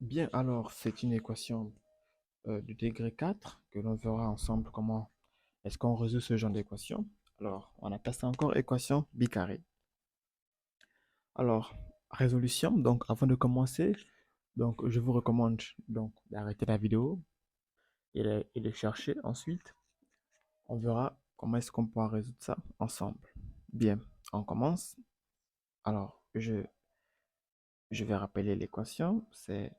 Bien, alors c'est une équation de degré 4 que l'on verra ensemble comment est-ce qu'on résout ce genre d'équation. Alors, on appelle ça encore équation bicarrée. Alors, résolution, donc avant de commencer, donc je vous recommande donc d'arrêter la vidéo et de chercher. Ensuite, on verra comment est-ce qu'on pourra résoudre ça ensemble. Bien, on commence. Alors, je vais rappeler l'équation, c'est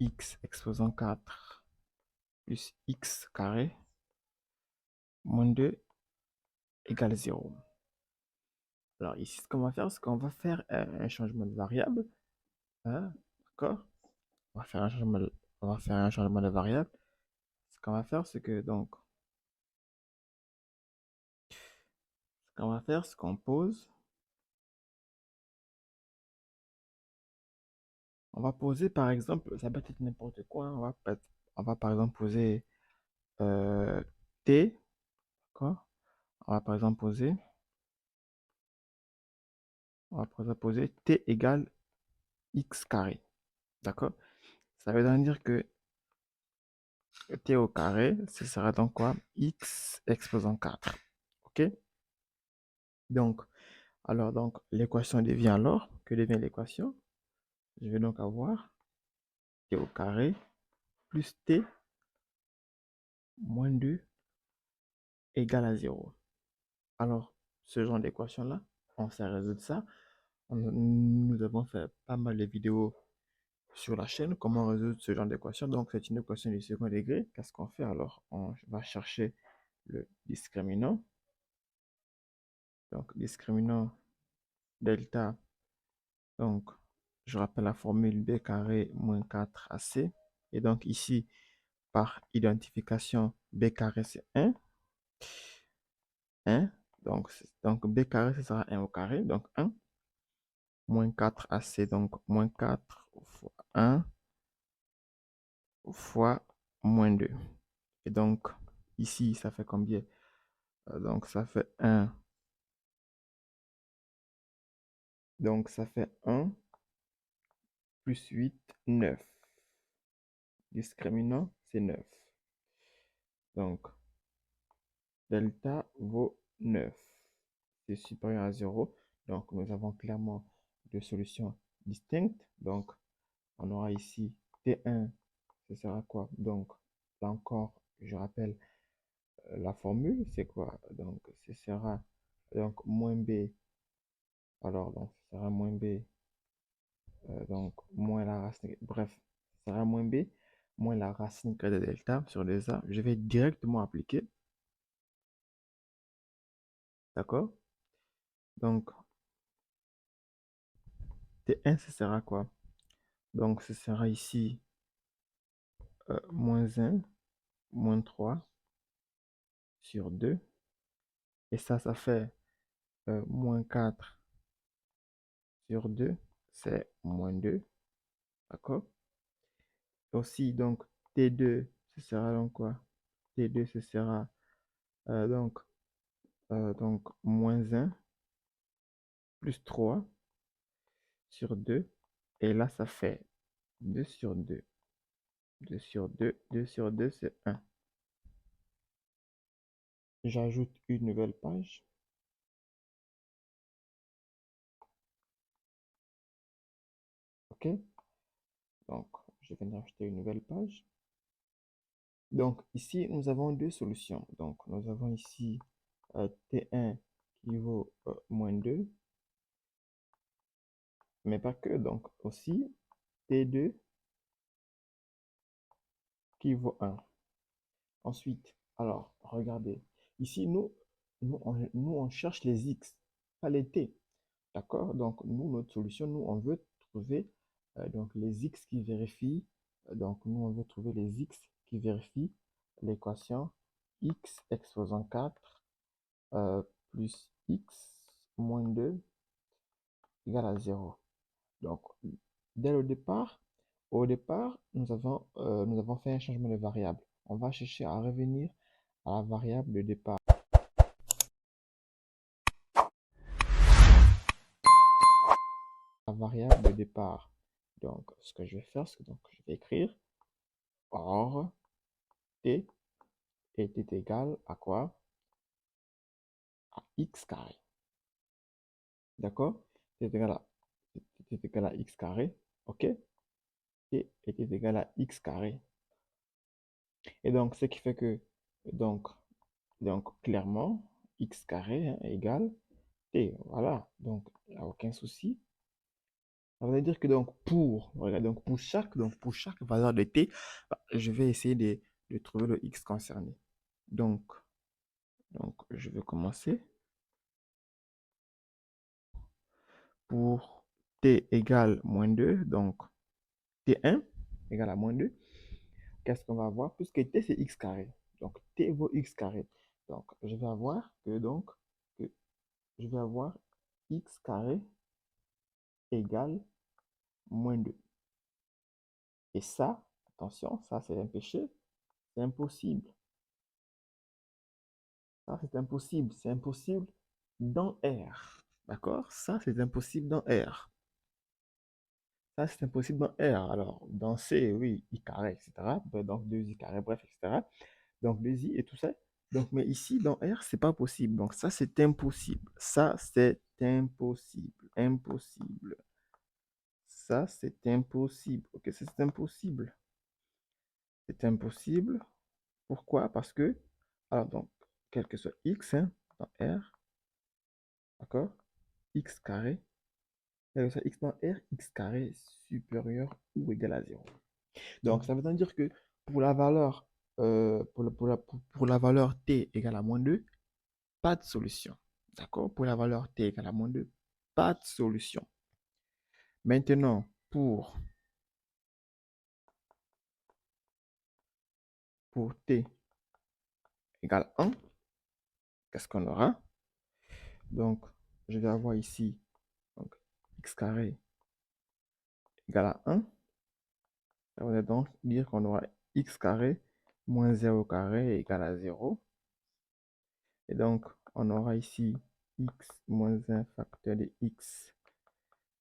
x exposant 4 plus x carré moins 2 égale 0. Alors ici, ce qu'on va faire, c'est qu'on va faire un changement de variable. Hein, d'accord? On va faire un changement on va faire un changement de variable. Ce qu'on va faire, c'est que donc, ce qu'on va faire, c'est qu'on pose. On va poser par exemple, ça peut être n'importe quoi, hein. On va par exemple poser t, d'accord? On va par exemple poser, on va par exemple poser t égale x carré, d'accord? Ça veut donc dire que t au carré, ce sera donc quoi? X exposant 4. OK? Donc, alors, donc, l'équation devient alors, que devient l'équation? Je vais donc avoir t au carré plus t moins 2 égale à 0. Alors, ce genre d'équation-là, on sait résoudre ça. Nous avons fait pas mal de vidéos sur la chaîne, comment résoudre ce genre d'équation. Donc, c'est une équation du second degré. Qu'est-ce qu'on fait alors? On va chercher le discriminant. Donc, discriminant delta. Donc, je rappelle la formule b carré moins 4ac. Et donc, ici, par identification, b carré c'est 1. 1. Donc b carré, ce sera 1 au carré. Donc 1. Moins 4ac, donc moins 4 fois 1 fois moins 2. Et donc, ici, ça fait combien? Donc, ça fait 1. Donc, ça fait 1 plus 8, 9. Discriminant, c'est 9. Donc, delta vaut 9. C'est supérieur à 0. Donc, nous avons clairement deux solutions distinctes. Donc, on aura ici T1, ce sera quoi? Donc, là encore, je rappelle la formule, c'est quoi? Donc, ce sera donc moins B. Alors, donc, ce sera moins B. Donc, moins la racine. Bref, ce sera moins B, moins la racine carrée de delta sur 2A. Je vais directement appliquer. D'accord? Donc, T1, ce sera quoi? Donc, ce sera ici moins 1, moins 3 sur 2. Et ça fait moins 4 sur 2, c'est moins 2. D'accord? Aussi, donc, T2, ce sera donc quoi? T2, ce sera euh, donc, donc moins 1 plus 3 sur 2. Et là, ça fait 2 sur 2. 2 sur 2, 2 sur 2, c'est 1. J'ajoute une nouvelle page. OK? Donc, je viens d'ajouter une nouvelle page. Donc, ici, nous avons deux solutions. Donc, nous avons ici T1 qui vaut moins 2, mais pas que. Donc, aussi T2 qui vaut 1. Ensuite, alors, regardez. Ici, on cherche les x, pas les t. D'accord? Donc, nous, notre solution, nous, on veut trouver donc, les x qui vérifient. Donc, nous, on veut trouver les x qui vérifient l'équation x exposant 4 plus x moins 2 égale à 0. Donc, dès le départ, nous avons fait un changement de variable. On va chercher à revenir à la variable de départ. La variable de départ. Donc, ce que je vais faire, c'est que donc, je vais écrire or t est égal à quoi? À x carré. D'accord? T est égal à, t est égal à x carré. OK? T est égal à x carré. Et donc, ce qui fait que, donc, clairement, x carré hein, égale t. Voilà. Donc, il n'y a aucun souci. Ça veut dire que regarde, pour chaque valeur de t, bah, je vais essayer de trouver le x concerné. Donc, je vais commencer. Pour t égale moins 2, donc t1 égale à moins 2, qu'est-ce qu'on va avoir? Puisque t c'est x carré, donc t vaut x carré. Donc, je vais avoir que je vais avoir x carré égale moins 2. Et ça, attention, ça c'est un péché, c'est impossible. Ça c'est impossible, c'est impossible dans R. D'accord? Ça c'est impossible dans R. Ça c'est impossible dans R. Alors, dans C, oui, I carré, etc. Donc 2I carré, bref, etc. Donc 2I et tout ça. Donc, mais ici, dans R, c'est pas possible. Donc, ça, c'est impossible. Ça, c'est impossible. Impossible. Ça, c'est impossible. Ok, ça, c'est impossible. C'est impossible. Pourquoi? Parce que, alors, donc, quel que soit x, hein, dans R, d'accord? X carré, quel que soit x dans R, x carré est supérieur ou égal à 0. Donc, ça veut dire que pour la valeur, pour la valeur t égale à moins 2, pas de solution. D'accord? Pour la valeur t égale à moins 2, pas de solution. Maintenant, pour t égale 1, qu'est-ce qu'on aura? Donc, je vais avoir ici donc, x carré égale à 1. Ça veut donc dire qu'on aura x carré moins 0 carré égale à 0. Et donc, on aura ici x moins 1 facteur de x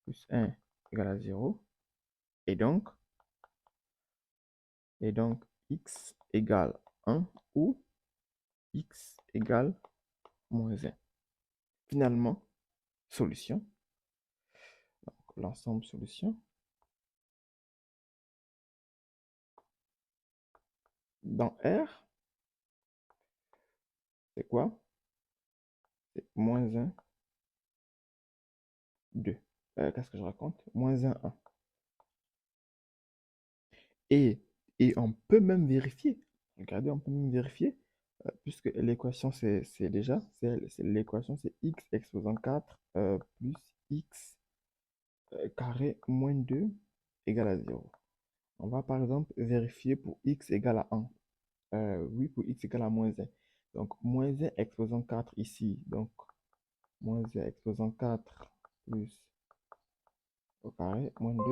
plus 1 égale à 0. Et donc, x égale 1 ou x égale moins 1. Finalement, solution. L'ensemble solution. Dans R, c'est quoi? C'est moins 1, 2. Qu'est-ce que je raconte? Moins 1, 1. Et, on peut même vérifier. Regardez, on peut même vérifier. Puisque l'équation, c'est déjà, l'équation, c'est x exposant 4 plus x carré moins 2 égale à 0. On va par exemple vérifier pour x égale à 1. Oui, pour x égale à moins 1. Donc, moins 1 exposant 4 ici. Donc, moins 1 exposant 4 plus au carré, moins 2.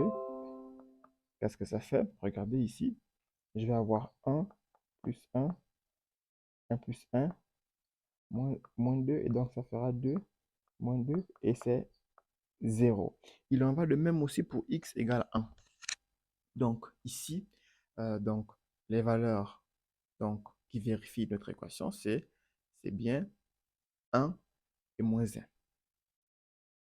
Qu'est-ce que ça fait? Regardez ici. Je vais avoir 1 plus 1, 1 plus 1, moins 2. Et donc, ça fera 2, moins 2. Et c'est 0. Il en va de même aussi pour x égale 1. Donc, ici, donc, les valeurs qui vérifient notre équation, c'est bien 1 et moins 1.